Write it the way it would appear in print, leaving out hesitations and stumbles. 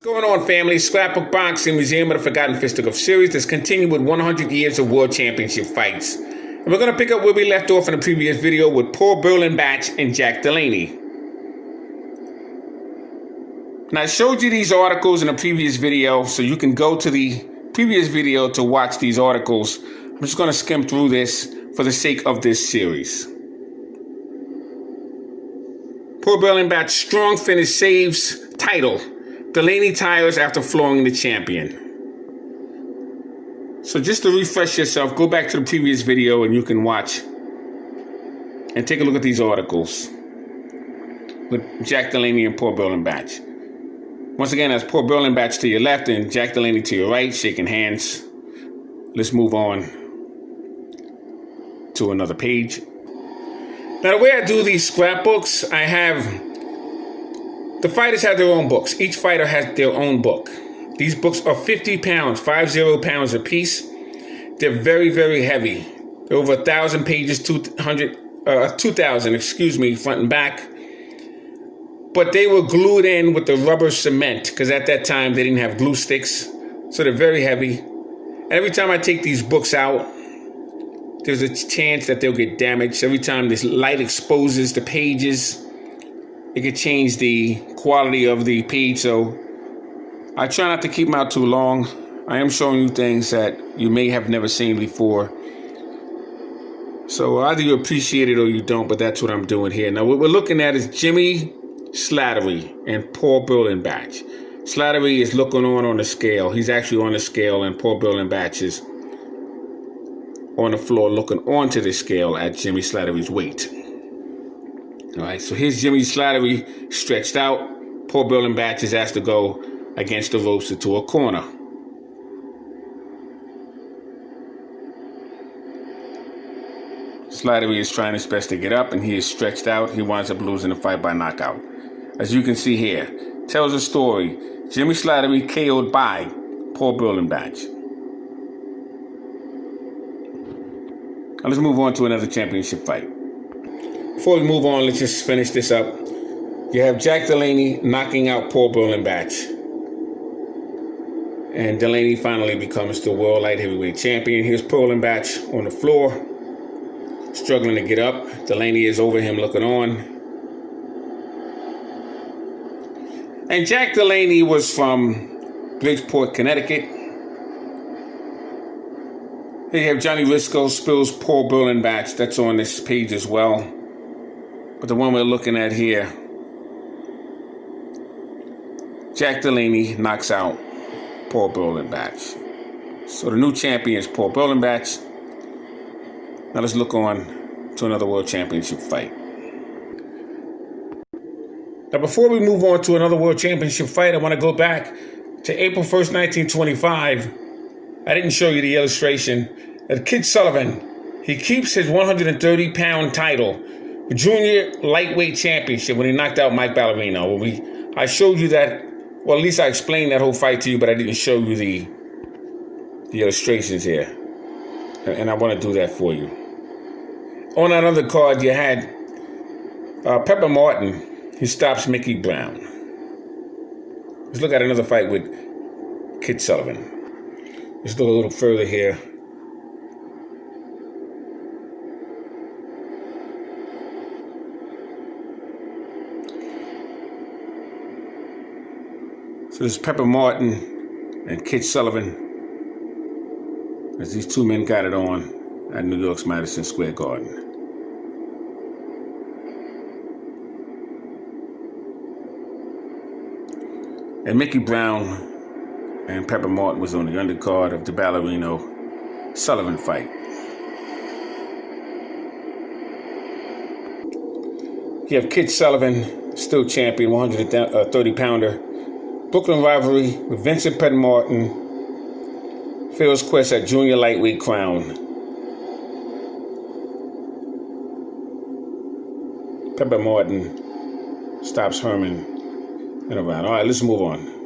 What's going on, family? Scrapbook Boxing Museum of the Forgotten Fisticuffs Series that's continued with 100 years of World Championship fights. And we're going to pick up where we left off in the previous video with Paul Berlin-Batch and Jack Delaney. Now, I showed you these articles in the previous video, so you can go to the previous video to watch these articles. I'm just going to skim through this for the sake of this series. Paul Berlin-Batch strong finish saves title. Delaney tires after flooring the champion. So just to refresh yourself, go back to the previous video and you can watch and take a look at these articles with Jack Delaney and Paul Berlin-Batch. Once again, that's Paul Berlin-Batch to your left and Jack Delaney to your right, shaking hands. Let's move on to another page. Now, the way I do these scrapbooks, I have the fighters have their own books. Each fighter has their own book. These books are 50 pounds, 50 pounds a piece. They're very, very heavy. They're over 1,000 pages, 2,000, front and back. But they were glued in with the rubber cement because at that time they didn't have glue sticks. So they're very heavy. And every time I take these books out, there's a chance that they'll get damaged. Every time this light exposes the pages, it could change the quality of the page, so I try not to keep them out too long. I am showing you things that you may have never seen before. So either you appreciate it or you don't, but that's what I'm doing here. Now what we're looking at is Jimmy Slattery and Paul Berlin-Batch. Slattery is looking on the scale. He's actually on the scale, and Paul Berlin-Batch is on the floor looking onto the scale at Jimmy Slattery's weight. All right, so here's Jimmy Slattery stretched out. Paul Berlin-Batch is asked to go against the ropes into a corner. Slattery is trying his best to get up, and he is stretched out. He winds up losing the fight by knockout. As you can see here, tells a story. Jimmy Slattery KO'd by Paul Berlin-Batch. Now let's move on to another championship fight. Before we move on, let's just finish this up. You have Jack Delaney knocking out Paul Berlin-Batch. And Delaney finally becomes the world light heavyweight champion. Here's Berlin-Batch on the floor, struggling to get up. Delaney is over him looking on. And Jack Delaney was from Bridgeport, Connecticut. Here you have Johnny Risco spills Paul Berlin-Batch. That's on this page as well. But the one we're looking at here, Jack Delaney knocks out Paul Berlin-Batch. So the new champion is Paul Berlin-Batch. Now let's look on to another world championship fight. Now before we move on to another world championship fight, I want to go back to April 1st, 1925. I didn't show you the illustration. That Kid Sullivan, he keeps his 130-pound title, junior lightweight championship, when he knocked out Mike Ballerino. I showed you that, well, at least I explained that whole fight to you, but I didn't show you the illustrations here. And I want to do that for you. On that other card, you had Pepper Martin. He stops Mickey Brown. Let's look at another fight with Kid Sullivan. Let's look a little further here. So this is Pepper Martin and Kid Sullivan as these two men got it on at New York's Madison Square Garden. And Mickey Brown and Pepper Martin was on the undercard of the Ballerino-Sullivan fight. You have Kid Sullivan, still champion, 130-pounder. Brooklyn rivalry with Vincent Pepper Martin. Fails quest at junior lightweight crown. Pepper Martin stops Herman in a round. All right, let's move on.